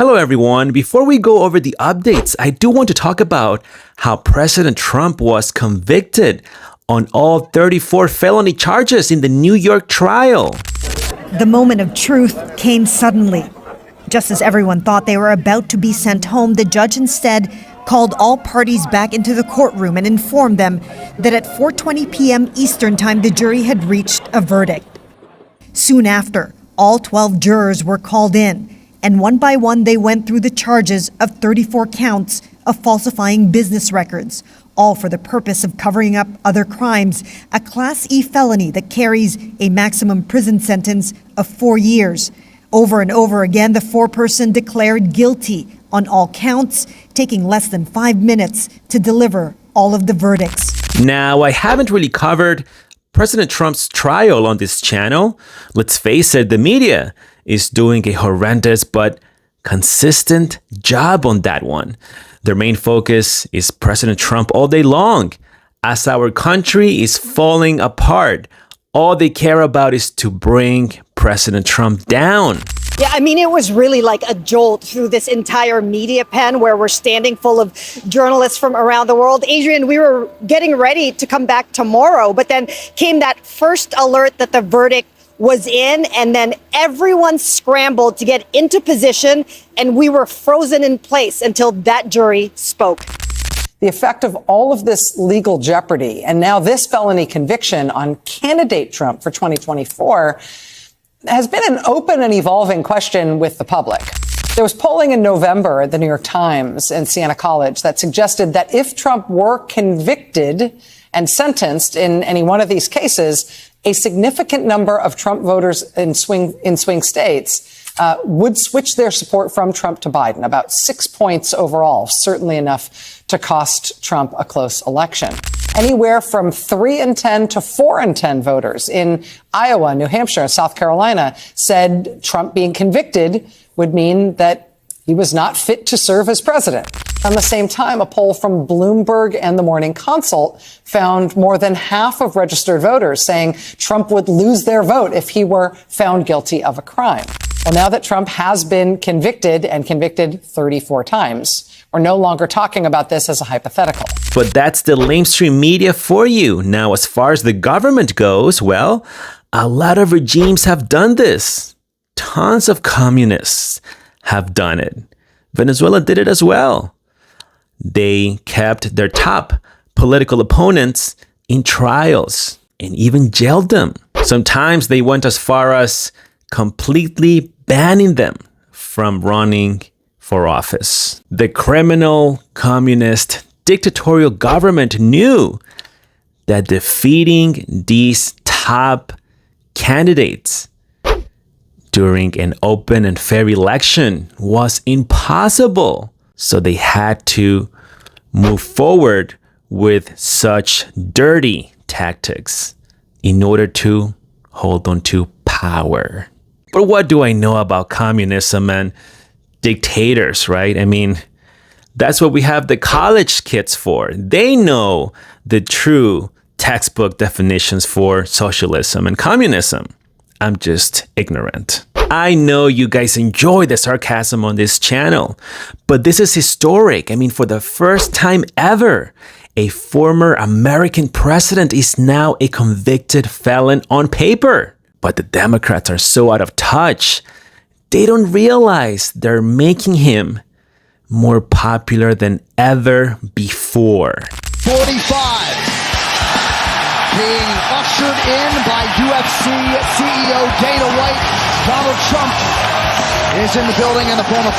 Hello everyone. Before we go over the updates, I do want to talk about how President Trump was convicted on all 34 felony charges in the New York trial. The moment of truth came suddenly. Just as everyone thought they were about to be sent home, the judge instead called all parties back into the courtroom and informed them that at 4:20 p.m. Eastern Time, the jury had reached a verdict. Soon after, all 12 jurors were called in, and one by one they went through the charges of 34 counts of falsifying business records, all for the purpose of covering up other crimes, a Class E felony that carries a maximum prison sentence of 4 years. Over and over again, the four-person declared guilty on all counts, taking less than 5 minutes to deliver all of the verdicts. Now, I haven't really covered President Trump's trial on this channel. Let's face it, the media is doing a horrendous but consistent job on that one. Their main focus is President Trump all day long. As our country is falling apart, all they care about is to bring President Trump down. Yeah, I mean, it was really like a jolt through this entire media pen where we're standing full of journalists from around the world. Adrian, we were getting ready to come back tomorrow, but then came that first alert that the verdict was in, and then everyone scrambled to get into position, and we were frozen in place until that jury spoke. The effect of all of this legal jeopardy and now this felony conviction on candidate Trump for 2024 has been an open and evolving question with the public. There was polling in November at the New York Times and Siena College that suggested that if Trump were convicted and sentenced in any one of these cases, a significant number of Trump voters in swing states would switch their support from Trump to Biden, about 6 points overall, certainly enough to cost Trump a close election. Anywhere from 3 in 10 to 4 in 10 voters in Iowa, New Hampshire, and South Carolina said Trump being convicted would mean that he was not fit to serve as president. At the same time, a poll from Bloomberg and the Morning Consult found more than half of registered voters saying Trump would lose their vote if he were found guilty of a crime. Well, now that Trump has been convicted and convicted 34 times, we're no longer talking about this as a hypothetical. But that's the lamestream media for you. Now, as far as the government goes, well, a lot of regimes have done this. Tons of communists have done it. Venezuela did it as well. They kept their top political opponents in trials and even jailed them. Sometimes they went as far as completely banning them from running for office. The criminal, communist, dictatorial government knew that defeating these top candidates during an open and fair election was impossible. So they had to move forward with such dirty tactics in order to hold on to power. But what do I know about communism and dictators, right? I mean, that's what we have the college kids for. They know the true textbook definitions for socialism and communism. I'm just ignorant. I know you guys enjoy the sarcasm on this channel, but this is historic. I mean, for the first time ever, a former American president is now a convicted felon on paper. But the Democrats are so out of touch. They don't realize they're making him more popular than ever before. 45. Being ushered in by UFC CEO Dana White. Donald Trump is in the building in the form of...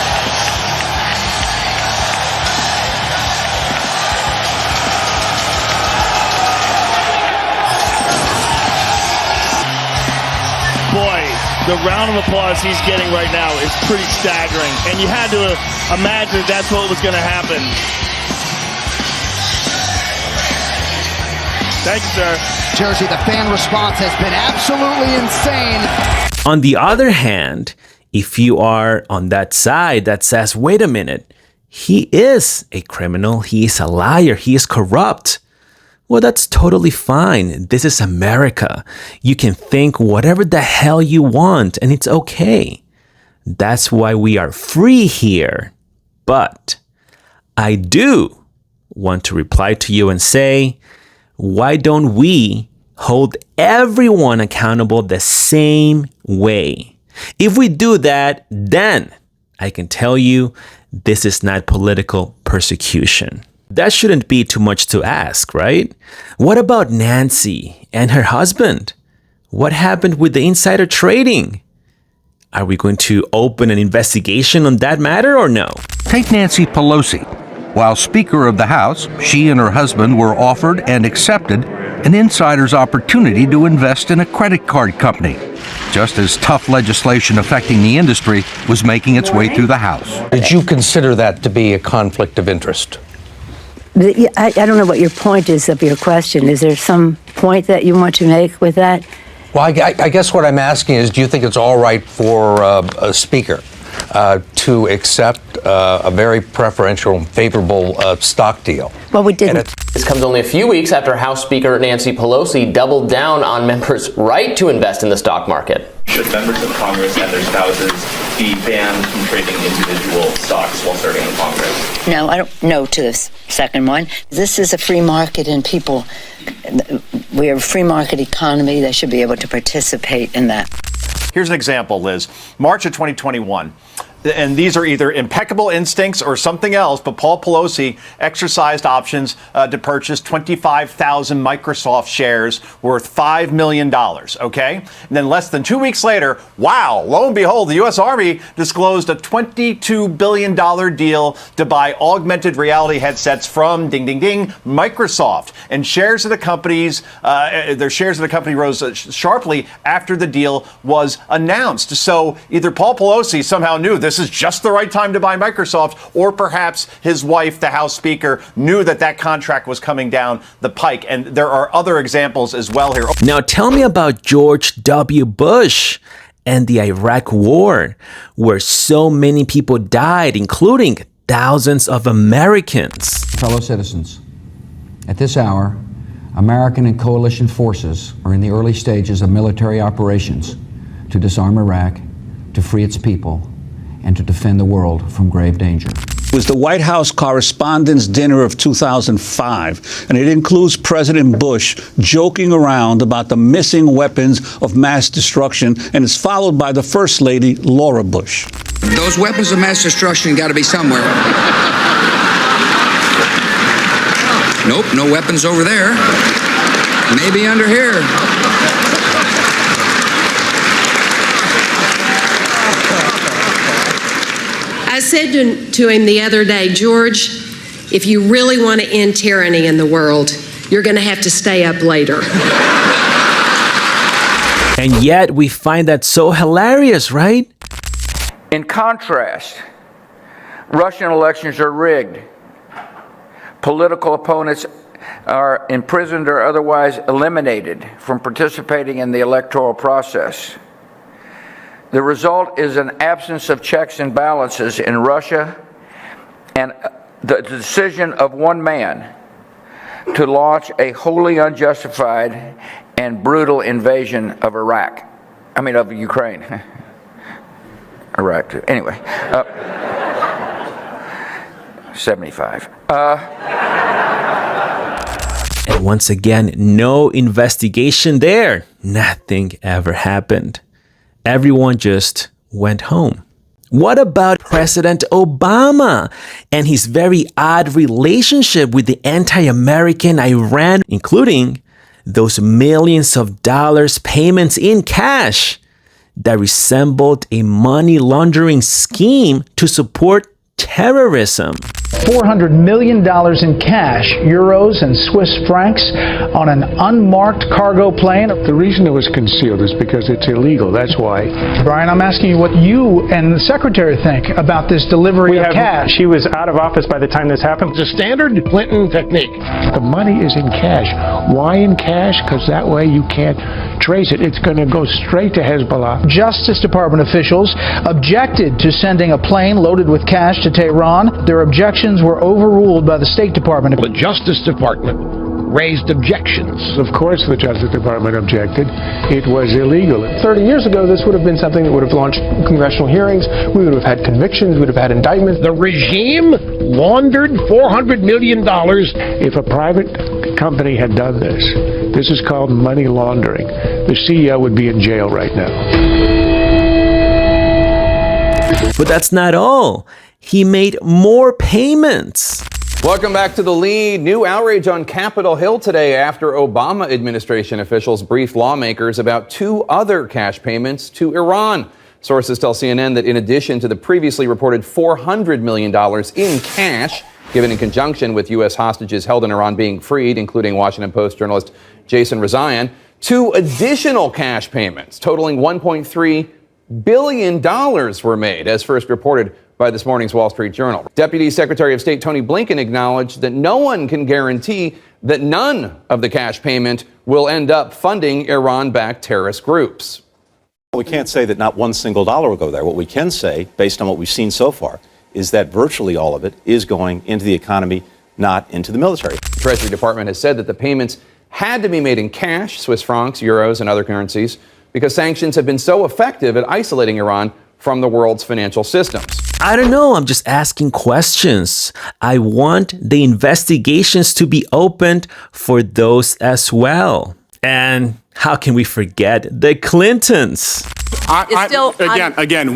Boy, the round of applause he's getting right now is pretty staggering. And you had to imagine that's what was going to happen. Thank you, sir. Jersey, the fan response has been absolutely insane. On the other hand, if you are on that side that says, wait a minute, he is a criminal, he is a liar, he is corrupt, well, that's totally fine. This is America. You can think whatever the hell you want, and it's okay. That's why we are free here. But I do want to reply to you and say, why don't we hold everyone accountable the same way? If we do that, then I can tell you this is not political persecution. That shouldn't be too much to ask, right? What about Nancy and her husband? What happened with the insider trading? Are we going to open an investigation on that matter or no? Take Nancy Pelosi. While Speaker of the House, she and her husband were offered and accepted an insider's opportunity to invest in a credit card company, just as tough legislation affecting the industry was making its way through the House. Did you consider that to be a conflict of interest? I don't know what your point is of your question. Is there some point that you want to make with that? Well, I guess what I'm asking is, do you think it's all right for a speaker to accept a very preferential and favorable stock deal? Well, we didn't. This comes only a few weeks after House Speaker Nancy Pelosi doubled down on members' right to invest in the stock market. Should members of Congress and their spouses be banned from trading individual stocks while serving in Congress? No, I don't know to the second one. This is a free market and people, we are a free market economy. They should be able to participate in that. Here's an example, Liz. March of 2021. And these are either impeccable instincts or something else, but Paul Pelosi exercised options to purchase 25,000 Microsoft shares worth $5 million, okay? And then less than 2 weeks later, wow, lo and behold, the U.S. Army disclosed a $22 billion deal to buy augmented reality headsets from, ding, ding, ding, Microsoft. And shares of the companies, their shares of the company rose sharply after the deal was announced. So either Paul Pelosi somehow knew this is just the right time to buy Microsoft, or perhaps his wife, the House Speaker, knew that that contract was coming down the pike. And there are other examples as well here. Now tell me about George W. Bush and the Iraq War, where so many people died, including thousands of Americans. Fellow citizens, at this hour, American and coalition forces are in the early stages of military operations to disarm Iraq, to free its people, and to defend the world from grave danger. It was the White House Correspondents' Dinner of 2005, and it includes President Bush joking around about the missing weapons of mass destruction, and is followed by the First Lady, Laura Bush. Those weapons of mass destruction got to be somewhere. Nope, no weapons over there. Maybe under here. I said to him the other day, George, if you really want to end tyranny in the world, you're going to have to stay up later. And yet we find that so hilarious, right? In contrast, Russian elections are rigged. Political opponents are imprisoned or otherwise eliminated from participating in the electoral process. The result is an absence of checks and balances in Russia, and the decision of one man to launch a wholly unjustified and brutal invasion of of Ukraine. Iraq, too. Anyway, 75. And once again, no investigation there. Nothing ever happened. Everyone just went home. What about President Obama and his very odd relationship with the anti-American Iran, including those millions of dollars payments in cash that resembled a money laundering scheme to support terrorism? $400 million in cash, euros and Swiss francs on an unmarked cargo plane. The reason it was concealed is because it's illegal. That's why. Brian, I'm asking you what you and the Secretary think about this delivery of cash. She was out of office by the time this happened. It's a standard Clinton technique. The money is in cash. Why in cash? Because that way you can't trace it. It's going to go straight to Hezbollah. Justice Department officials objected to sending a plane loaded with cash to Tehran. Their objections were overruled by the State Department. The Justice Department raised objections. Of course, the Justice Department objected. It was illegal. 30 years ago, this would have been something that would have launched congressional hearings. We would have had convictions. We would have had indictments. The regime laundered $400 million. If a private company had done this, this is called money laundering. The CEO would be in jail right now. But that's not all. He made more payments. Welcome back to The Lead. New outrage on Capitol Hill today after Obama administration officials briefed lawmakers about 2 other cash payments to Iran. Sources tell CNN that in addition to the previously reported $400 million in cash given in conjunction with U.S. hostages held in Iran being freed, including Washington Post journalist Jason Rezaian, 2 additional cash payments totaling $1.3 billion were made, as first reported by this morning's Wall Street Journal. Deputy Secretary of State Tony Blinken acknowledged that no one can guarantee that none of the cash payment will end up funding Iran-backed terrorist groups. We can't say that not one single dollar will go there. What we can say, based on what we've seen so far, is that virtually all of it is going into the economy, not into the military. The Treasury Department has said that the payments had to be made in cash, Swiss francs, euros, and other currencies, because sanctions have been so effective at isolating Iran from the world's financial systems. I don't know. I'm just asking questions. I want the investigations to be opened for those as well. And how can we forget the Clintons?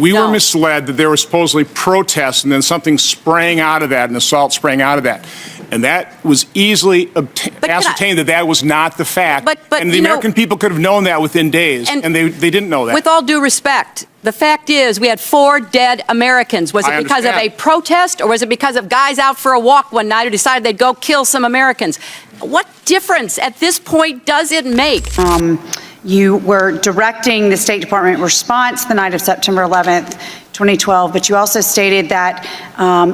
We were misled that there were supposedly protests and then something sprang out of that, an assault sprang out of that. And that was easily ascertained that was not the fact. And the American people could have known that within days, and they didn't know that. With all due respect, the fact is we had 4 dead Americans. Was it because of a protest, or was it because of guys out for a walk one night who decided they'd go kill some Americans? What difference at this point does it make? You were directing the State Department response the night of September 11th, 2012, but you also stated that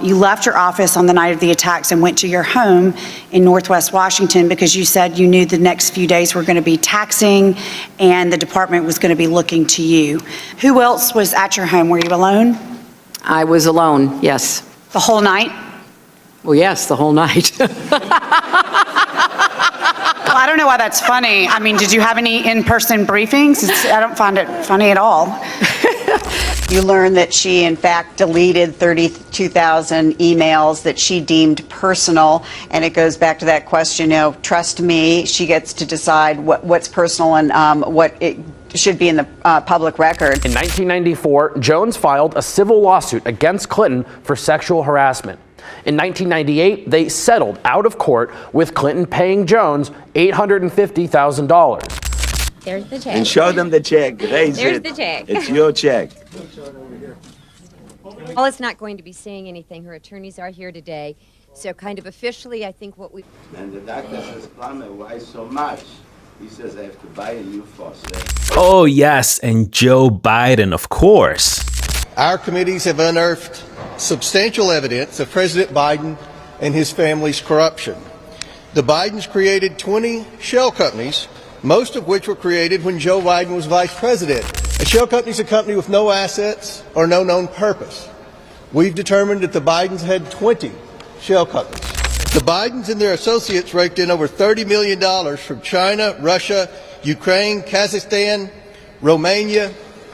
you left your office on the night of the attacks and went to your home in Northwest Washington because you said you knew the next few days were going to be taxing and the department was going to be looking to you. Who else was at your home? Were you alone? I was alone, yes. The whole night? Well, yes, the whole night. Well, I don't know why that's funny. I mean, did you have any in-person briefings? I don't find it funny at all. You learned that she, in fact, deleted 32,000 emails that she deemed personal, and it goes back to that question, trust me, she gets to decide what's personal and what it should be in the public record. In 1994, Jones filed a civil lawsuit against Clinton for sexual harassment. In 1998, they settled out of court with Clinton paying Jones $850,000. There's the check. And show them the check. There's the check. It's your check. Paula's not going to be saying anything. Her attorneys are here today. So kind of officially, I think what we... And the doctor says, Plummer, why so much? He says, I have to buy a new faucet. Oh, yes, and Joe Biden, of course. Our committees have unearthed substantial evidence of President Biden and his family's corruption. The Bidens created 20 shell companies, most of which were created when Joe Biden was vice president. A shell company is a company with no assets or no known purpose. We've determined that the Bidens had 20 shell companies. The Bidens and their associates raked in over $30 million from China, Russia, Ukraine, Kazakhstan, Romania,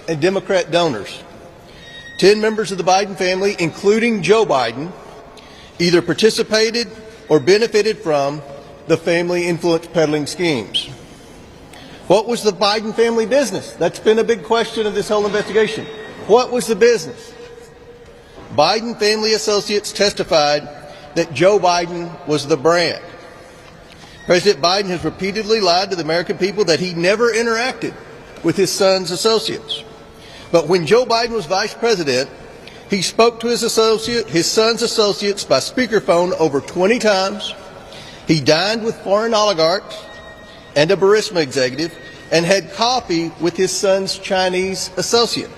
and Democrat donors. 10 members of the Biden family, including Joe Biden, either participated or benefited from the family influence peddling schemes. What was the Biden family business? That's been a big question of this whole investigation. What was the business? Biden family associates testified that Joe Biden was the brand. President Biden has repeatedly lied to the American people that he never interacted with his son's associates. But when Joe Biden was vice president, he spoke to his son's associates by speakerphone over 20 times. He dined with foreign oligarchs and a Burisma executive and had coffee with his son's Chinese associate,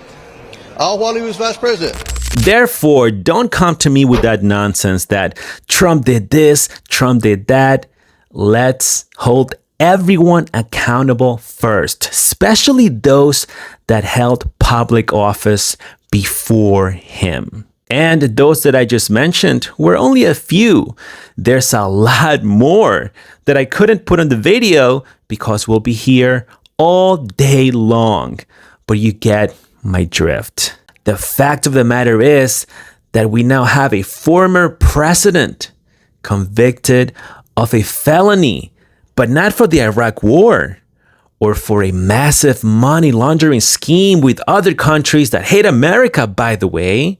all while he was vice president. Therefore, don't come to me with that nonsense that Trump did this, Trump did that. Let's hold everyone accountable first, especially those that held public office before him. And those that I just mentioned were only a few. There's a lot more that I couldn't put on the video because we'll be here all day long. But you get my drift. The fact of the matter is that we now have a former president convicted of a felony, but not for the Iraq War or for a massive money laundering scheme with other countries that hate America, by the way,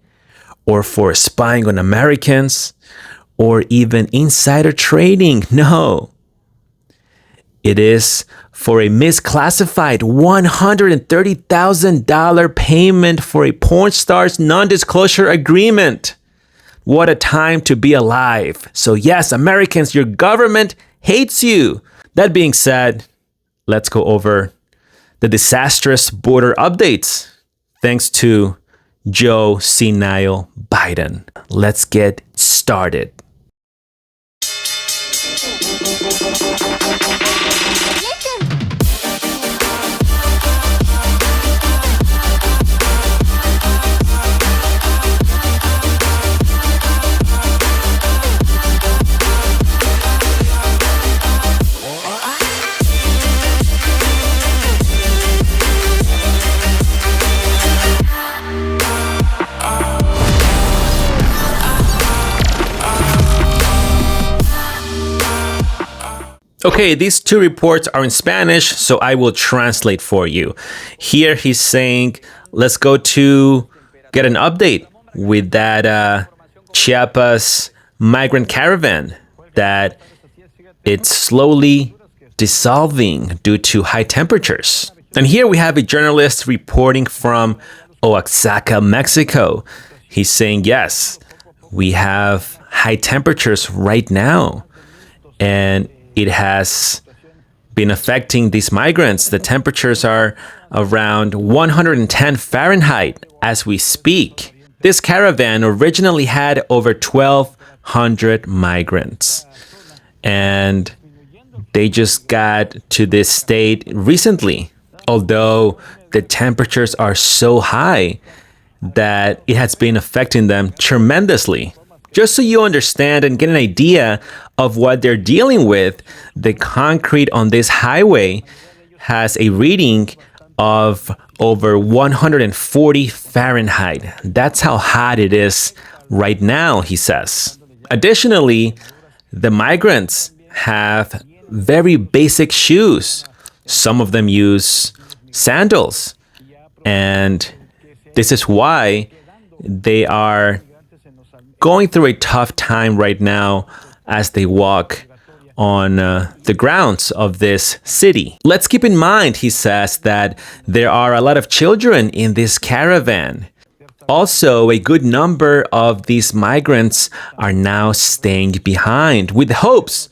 or for spying on Americans, or even insider trading. No. It is for a misclassified $130,000 payment for a porn star's non-disclosure agreement. What a time to be alive. So yes, Americans, your government hates you. That being said, let's go over the disastrous border updates thanks to Joe Senile Biden. Let's get started. Okay, these two reports are in Spanish, so I will translate for you. Here he's saying, let's go to get an update with that Chiapas migrant caravan that it's slowly dissolving due to high temperatures. And here we have a journalist reporting from Oaxaca, Mexico. He's saying, yes, we have high temperatures right now. And it has been affecting these migrants. The temperatures are around 110 Fahrenheit as we speak. This caravan originally had over 1,200 migrants. And they just got to this state recently, although the temperatures are so high that it has been affecting them tremendously. Just so you understand and get an idea of what they're dealing with, the concrete on this highway has a reading of over 140 Fahrenheit. That's how hot it is right now, he says. Additionally, the migrants have very basic shoes. Some of them use sandals. And this is why they are going through a tough time right now as they walk on the grounds of this city. Let's keep in mind, he says, that there are a lot of children in this caravan. Also, a good number of these migrants are now staying behind with hopes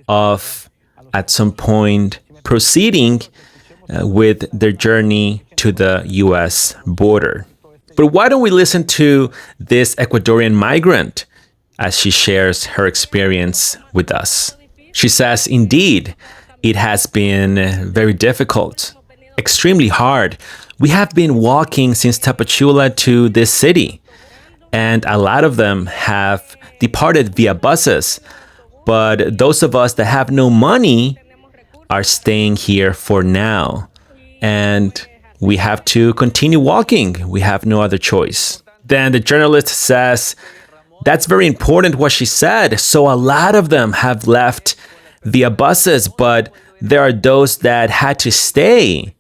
of, at some point, proceeding with their journey to the U.S. border. But why don't we listen to this Ecuadorian migrant as she shares her experience with us. She says, indeed, it has been very difficult, extremely hard. We have been walking since Tapachula to this city, and a lot of them have departed via buses. But those of us that have no money are staying here for now. And we have to continue walking. We have no other choice. Then the journalist says, that's very important what she said. So a lot of them have left via buses, but there are those that had to stay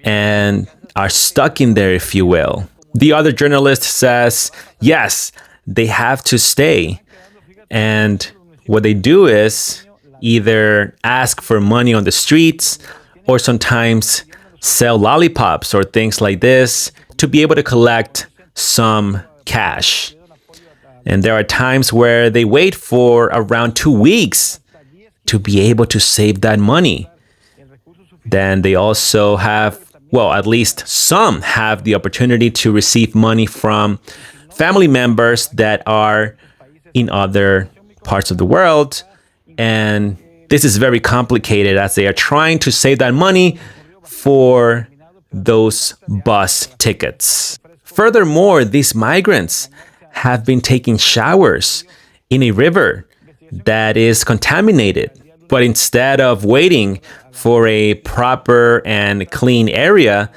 and are stuck in there, if you will. The other journalist says, yes, they have to stay. And what they do is either ask for money on the streets or sometimes sell lollipops or things like this to be able to collect some cash. And there are times where they wait for around 2 weeks to be able to save that money. Then they also have, well, at least some have the opportunity to receive money from family members that are in other parts of the world. And this is very complicated as they are trying to save that money for those bus tickets. Furthermore, these migrants have been taking showers in a river that is contaminated. But instead of waiting for a proper and clean area,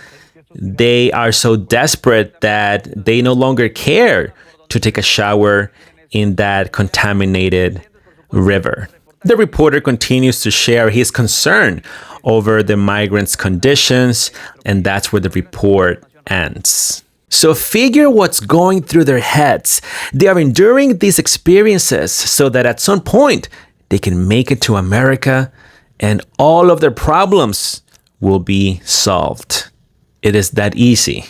they are so desperate that they no longer care to take a shower in that contaminated river. The reporter continues to share his concern over the migrants' conditions, and that's where the report ends. So figure what's going through their heads. They are enduring these experiences so that at some point they can make it to America and all of their problems will be solved. It is that easy.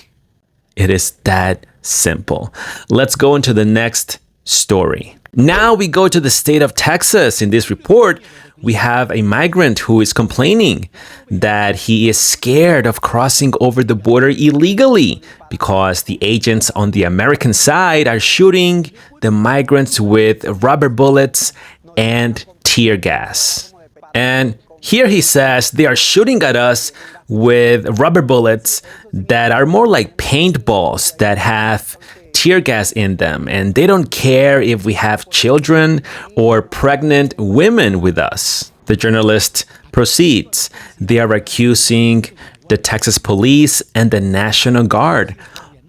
It is that simple. Let's go into the next story. Now we go to the state of Texas. In this report, we have a migrant who is complaining that he is scared of crossing over the border illegally because the agents on the American side are shooting the migrants with rubber bullets and tear gas. And here he says they are shooting at us with rubber bullets that are more like paintballs that have tear gas in them, and they don't care if we have children or pregnant women with us. The journalist proceeds. They are accusing the Texas police and the National Guard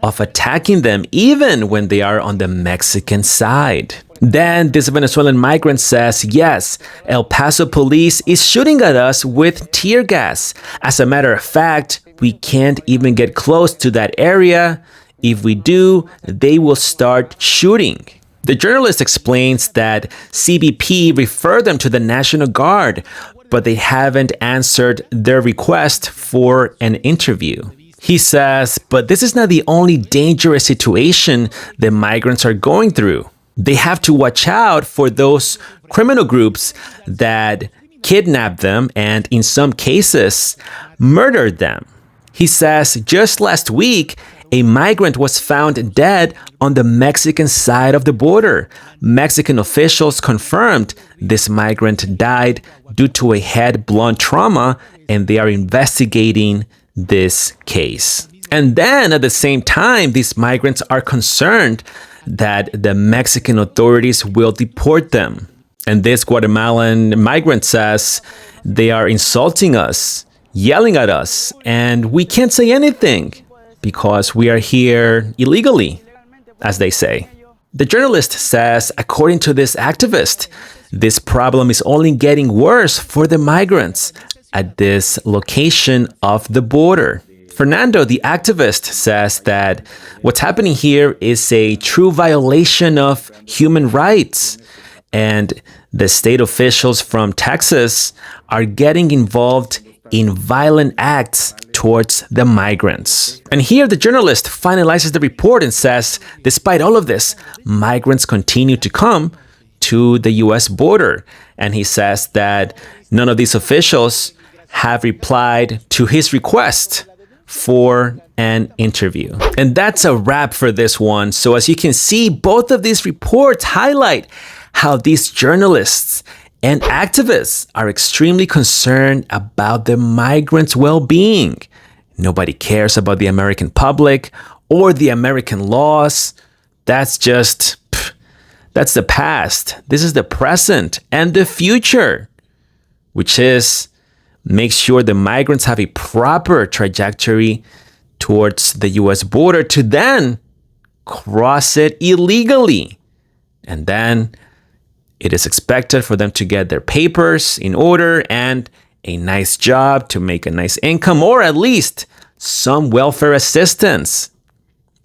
of attacking them even when they are on the Mexican side. Then this Venezuelan migrant says, yes, El Paso police is shooting at us with tear gas. As a matter of fact, we can't even get close to that area. If we do, they will start shooting. The journalist explains that CBP referred them to the National Guard, but they haven't answered their request for an interview. He says, but this is not the only dangerous situation the migrants are going through. They have to watch out for those criminal groups that kidnap them and, in some cases, murdered them. He says just last week, a migrant was found dead on the Mexican side of the border. Mexican officials confirmed this migrant died due to a head blunt trauma, and they are investigating this case. And then at the same time, these migrants are concerned that the Mexican authorities will deport them. And this Guatemalan migrant says they are insulting us, yelling at us, and we can't say anything because we are here illegally, as they say. The journalist says, according to this activist, this problem is only getting worse for the migrants at this location of the border. Fernando, the activist, says that what's happening here is a true violation of human rights, and the state officials from Texas are getting involved in violent acts towards the migrants. And here the journalist finalizes the report and says, despite all of this, migrants continue to come to the US border. And he says that none of these officials have replied to his request for an interview. And that's a wrap for this one. So as you can see, both of these reports highlight how these journalists and activists are extremely concerned about the migrants' well-being. Nobody cares about the American public or the American laws. That's the past. This is the present and the future, which is make sure the migrants have a proper trajectory towards the US border to then cross it illegally. And then it is expected for them to get their papers in order and a nice job to make a nice income, or at least some welfare assistance.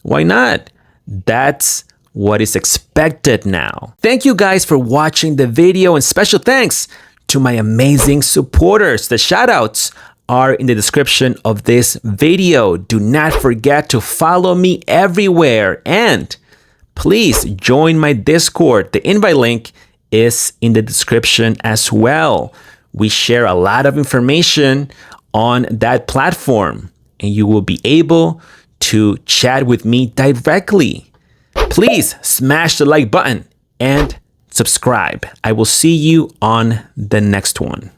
Why not? That's what is expected now. Thank you guys for watching the video, and special thanks to my amazing supporters. The shoutouts are in the description of this video. Do not forget to follow me everywhere, and please join my Discord. The invite link is in the description as well. We share a lot of information on that platform, and you will be able to chat with me directly. Please smash the like button and subscribe. I will see you on the next one.